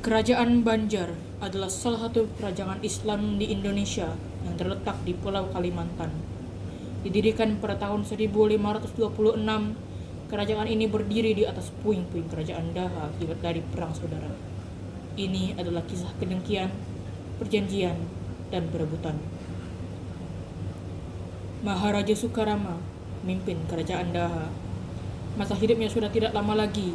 Kerajaan Banjar adalah salah satu kerajaan Islam di Indonesia yang terletak di Pulau Kalimantan. Didirikan pada tahun 1526, kerajaan ini berdiri di atas puing-puing kerajaan Daha akibat dari perang saudara. Ini adalah kisah kedengkian, perjanjian, dan perebutan. Maharaja Soekarama memimpin kerajaan Daha. Masa hidupnya sudah tidak lama lagi,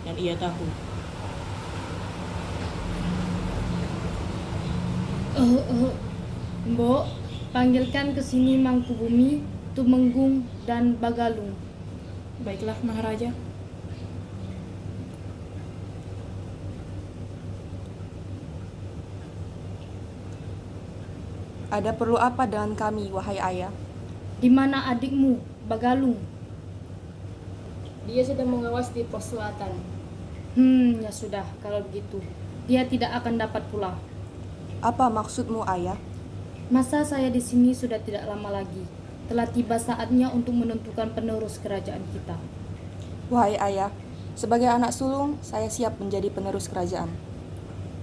dan ia tahu Mbok, panggilkan ke sini Mangkubumi, Tumenggung, dan Bagalung. baiklah Maharaja. Ada perlu apa dengan kami, wahai ayah? Di mana adikmu, Bagalung? Dia sedang mengawas di pos selatan. Ya sudah, kalau begitu. Dia tidak akan dapat pulang. Apa maksudmu, ayah? Masa saya di sini sudah tidak lama lagi. Telah tiba saatnya untuk menentukan penerus kerajaan kita. Wahai ayah, sebagai anak sulung, saya siap menjadi penerus kerajaan.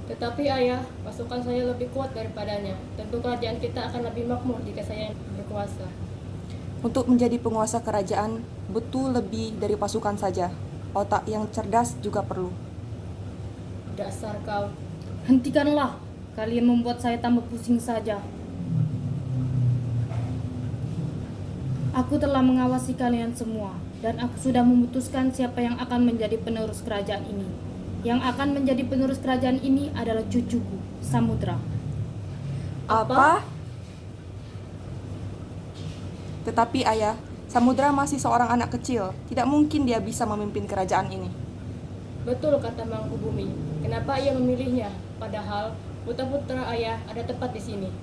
Tetapi ayah, pasukan saya lebih kuat daripadanya. Tentu kerajaan kita akan lebih makmur jika saya yang berkuasa. Untuk menjadi penguasa kerajaan, butuh lebih dari pasukan saja. Otak yang cerdas juga perlu. Dasar kau. Hentikanlah, kalian membuat saya tambah pusing saja. Aku telah mengawasi kalian semua, dan aku sudah memutuskan siapa yang akan menjadi penerus kerajaan ini. Yang akan menjadi penerus kerajaan ini adalah cucuku, Samudra. Apa? Tetapi ayah, Samudra masih seorang anak kecil. Tidak mungkin dia bisa memimpin kerajaan ini. Betul kata Mangkubumi. Kenapa ia memilihnya? Padahal putra-putra ayah ada tepat di sini.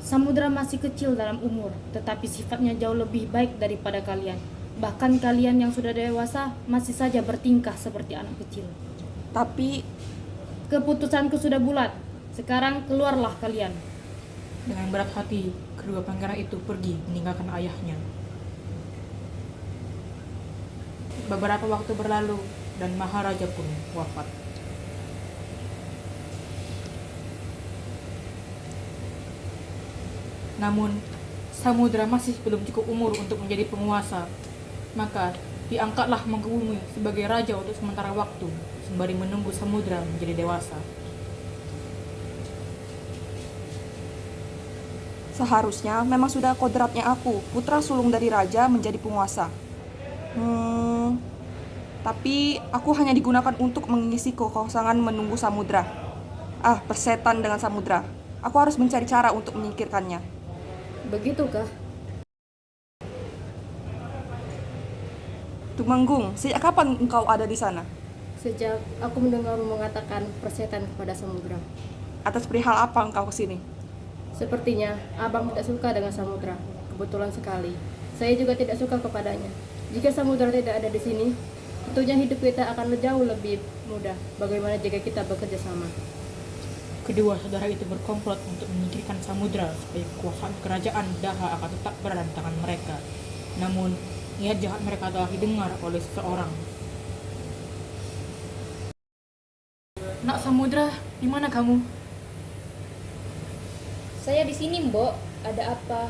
Samudra masih kecil dalam umur, tetapi sifatnya jauh lebih baik daripada kalian. Bahkan kalian yang sudah dewasa masih saja bertingkah seperti anak kecil. Tapi Keputusanku sudah bulat. Sekarang keluarlah kalian. Dengan berat hati, kedua pangeran itu pergi meninggalkan ayahnya. Beberapa waktu berlalu, dan Maharaja pun wafat. Namun, Samudra masih belum cukup umur untuk menjadi penguasa. Maka, diangkatlah Mangkubumi sebagai raja untuk sementara waktu, sembari menunggu Samudra menjadi dewasa. seharusnya memang sudah kodratnya aku, putra sulung dari raja, menjadi penguasa. Tapi aku hanya digunakan untuk mengisi kekosongan menunggu Samudra. Persetan dengan Samudra. Aku harus mencari cara untuk menyingkirkannya. Begitukah? Tumenggung, sejak kapan engkau ada di sana? Sejak aku mendengarmu mengatakan persetan kepada Samudra. Atas perihal apa engkau kesini? Sepertinya abang tidak suka dengan Samudra. Kebetulan sekali. Saya juga tidak suka kepadanya. Jika Samudra tidak ada di sini, tentunya hidup kita akan jauh lebih mudah. Bagaimana jika kita bekerja sama? Kedua saudara itu berkomplot untuk menyingkirkan Samudra supaya kekuasaan kerajaan Daha akan tetap berada di tangan mereka. Namun, niat jahat mereka telah didengar oleh seseorang. Nak Samudra, di mana kamu? Saya di sini, Mbok. Ada apa?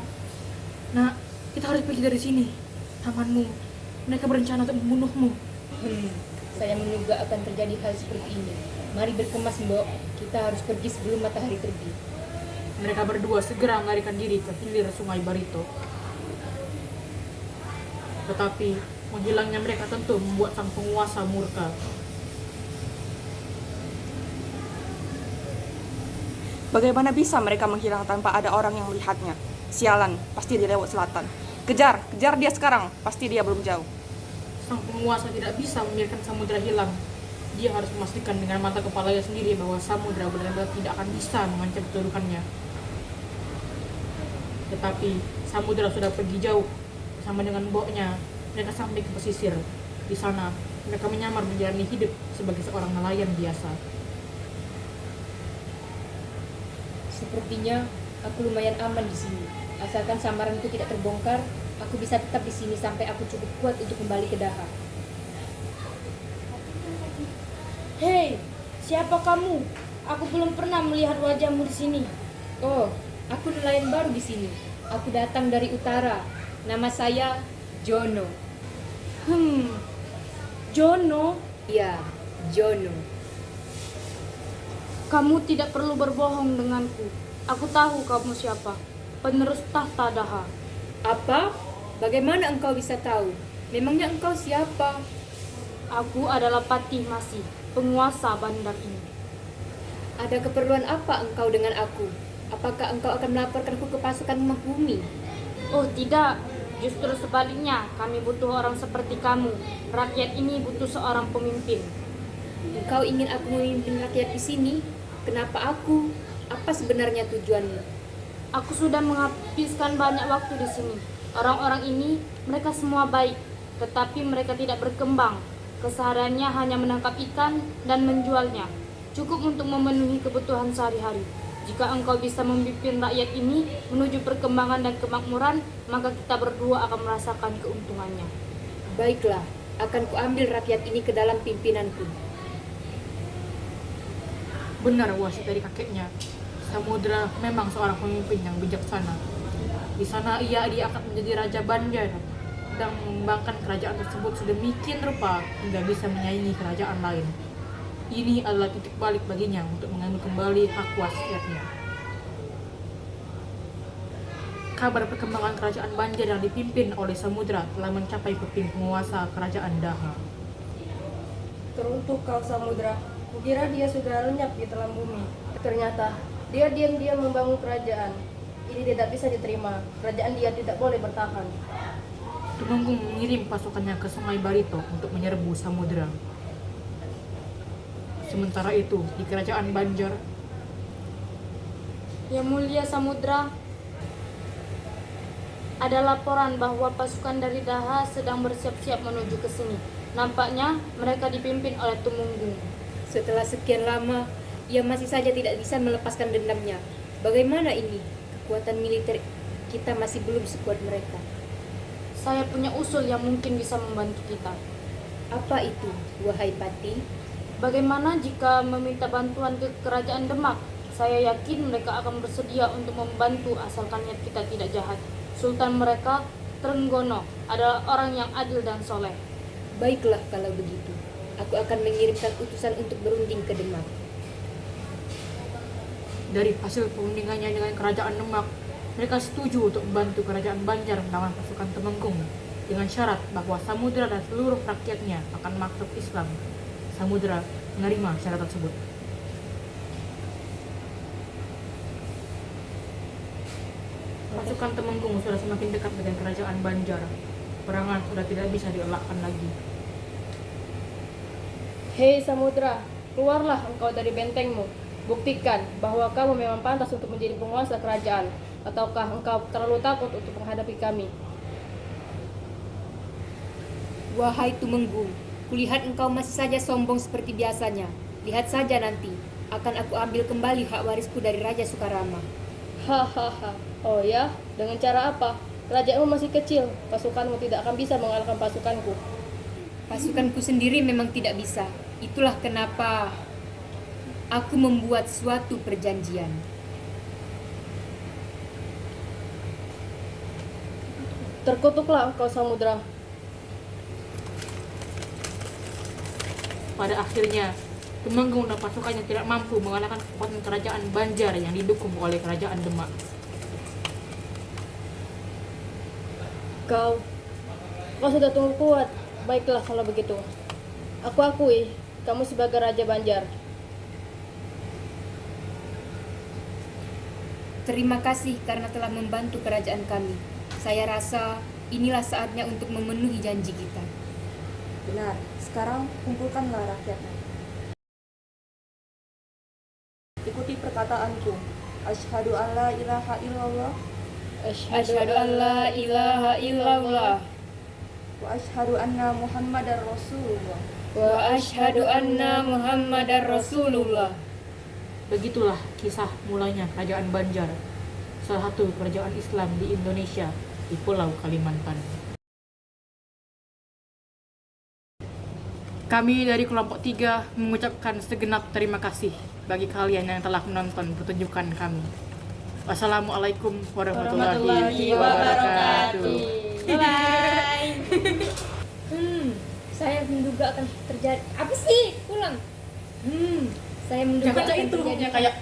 Nak, kita harus pergi dari sini. Tamanmu, mereka berencana untuk membunuhmu. Saya menduga akan terjadi hal seperti ini. Mari berkemas, Mbok. Kita harus pergi sebelum matahari terbit. Mereka berdua segera melarikan diri ke hilir sungai Barito. Tetapi, menghilangnya mereka tentu membuat sang penguasa murka. Bagaimana bisa mereka menghilang tanpa ada orang yang melihatnya? Sialan, pasti dia lewat selatan. Kejar dia sekarang, pasti dia belum jauh. Sang penguasa tidak bisa membiarkan Samudra hilang. Dia harus memastikan dengan mata kepalanya sendiri bahwa Samudra benar-benar tidak akan bisa mengancam kedudukannya. Tetapi Samudra sudah pergi jauh bersama dengan mboknya. Mereka sampai ke pesisir. Di sana mereka menyamar menjalani hidup sebagai seorang nelayan biasa. Sepertinya aku lumayan aman di sini. Asalkan samaranku tidak terbongkar, aku bisa tetap di sini sampai aku cukup kuat untuk kembali ke Daha. Hei, Siapa kamu? Aku belum pernah melihat wajahmu di sini. Oh, aku nelayan baru di sini. Aku datang dari utara. Nama saya Jono. Jono, Ya, Jono. kamu tidak perlu berbohong denganku. Aku tahu kamu siapa. Penerus tahta Daha. Apa? Bagaimana engkau bisa tahu? Memangnya engkau siapa? Aku adalah Patih Masih, penguasa bandar ini. Ada keperluan apa engkau dengan aku? Apakah engkau akan melaporkanku ke pasukan Mahbumi? Oh tidak, justru sebaliknya, kami butuh orang seperti kamu. Rakyat ini butuh seorang pemimpin. Engkau ingin aku memimpin rakyat di sini? Kenapa aku? Apa sebenarnya tujuanmu? Aku sudah menghabiskan banyak waktu di sini. Orang-orang ini, mereka semua baik, tetapi mereka tidak berkembang. Kesehariannya hanya menangkap ikan dan menjualnya. Cukup untuk memenuhi kebutuhan sehari-hari. Jika engkau bisa memimpin rakyat ini menuju perkembangan dan kemakmuran, maka kita berdua akan merasakan keuntungannya. Baiklah, akan kuambil rakyat ini ke dalam pimpinanku. Benar wasit dari kakeknya. Samudra memang seorang pemimpin yang bijaksana. Di sana ia diangkat menjadi Raja Banjar dan mengembangkan kerajaan tersebut sedemikian rupa hingga bisa menyaingi kerajaan lain. Ini adalah titik balik baginya untuk mengambil kembali hak wasiatnya. Kabar perkembangan kerajaan Banjar yang dipimpin oleh Samudra telah mencapai kuping penguasa kerajaan Daha. Teruntuk kau Samudra, kukira dia sudah lenyap di telan bumi. Ternyata dia diam-diam membangun kerajaan. Ini tidak bisa diterima. Kerajaan dia tidak boleh bertahan. Tumenggung mengirim pasukannya ke Sungai Barito untuk menyerbu Samudra. Sementara itu, di kerajaan Banjar, Yang Mulia Samudra, ada laporan bahwa pasukan dari Daha sedang bersiap-siap menuju ke sini. Nampaknya mereka dipimpin oleh Tumenggung. Setelah sekian lama, ia masih saja tidak bisa melepaskan dendamnya. Bagaimana ini? Kekuatan militer kita masih belum sekuat mereka. Saya punya usul yang mungkin bisa membantu kita. Apa itu, wahai Pati? Bagaimana jika meminta bantuan ke kerajaan Demak? Saya yakin mereka akan bersedia untuk membantu asalkan niat kita tidak jahat. Sultan mereka, Trenggono, adalah orang yang adil dan soleh. Baiklah kalau begitu. Aku akan mengirimkan utusan untuk berunding ke Demak. dari hasil perundingannya dengan kerajaan Demak, mereka setuju untuk membantu kerajaan Banjar melawan pasukan Temenggung dengan syarat bahwa Samudra dan seluruh rakyatnya akan masuk Islam. Samudra menerima syarat tersebut. Pasukan Temenggung sudah semakin dekat dengan kerajaan Banjar. Perangan sudah tidak bisa dielakkan lagi. Hei Samudra, keluarlah engkau dari bentengmu. Buktikan bahwa kamu memang pantas untuk menjadi penguasa kerajaan. Ataukah engkau terlalu takut untuk menghadapi kami? Wahai Tumenggung, kulihat engkau masih saja sombong seperti biasanya. Lihat saja nanti, akan aku ambil kembali hak warisku dari Raja Sukarama. Hahaha. Oh ya, dengan cara apa? Kerajaanmu masih kecil, pasukanmu tidak akan bisa mengalahkan pasukanku. Pasukanku sendiri memang tidak bisa. Itulah kenapa aku membuat suatu perjanjian. Terkutuklah engkau Samudra. Pada akhirnya, Temenggung dan pasukannya tidak mampu mengalahkan kekuatan kerajaan Banjar yang didukung oleh kerajaan Demak. Kau sudah tunggu kuat. Baiklah kalau begitu. Aku akui, kamu sebagai Raja Banjar. Terima kasih karena telah membantu kerajaan kami. Saya rasa inilah saatnya untuk memenuhi janji kita. Benar, sekarang kumpulkanlah rakyatnya. Ikuti perkataanku. Asyhadu an la ilaha illallah Asyhadu an la ilaha illallah wa asyhadu anna Muhammadar Rasulullah. wa asyhadu anna Muhammadar Rasulullah. Begitulah kisah mulanya kerajaan Banjar, salah satu kerajaan Islam di Indonesia di Pulau Kalimantan. Kami dari kelompok 3 mengucapkan segenap terima kasih bagi kalian yang telah menonton pertunjukan kami. Wassalamualaikum warahmatullahi wabarakatuh. Saya menduga akan terjadi. Apa sih? Ulang. Saya menduga Jangan akan itu terjadi. ya kayak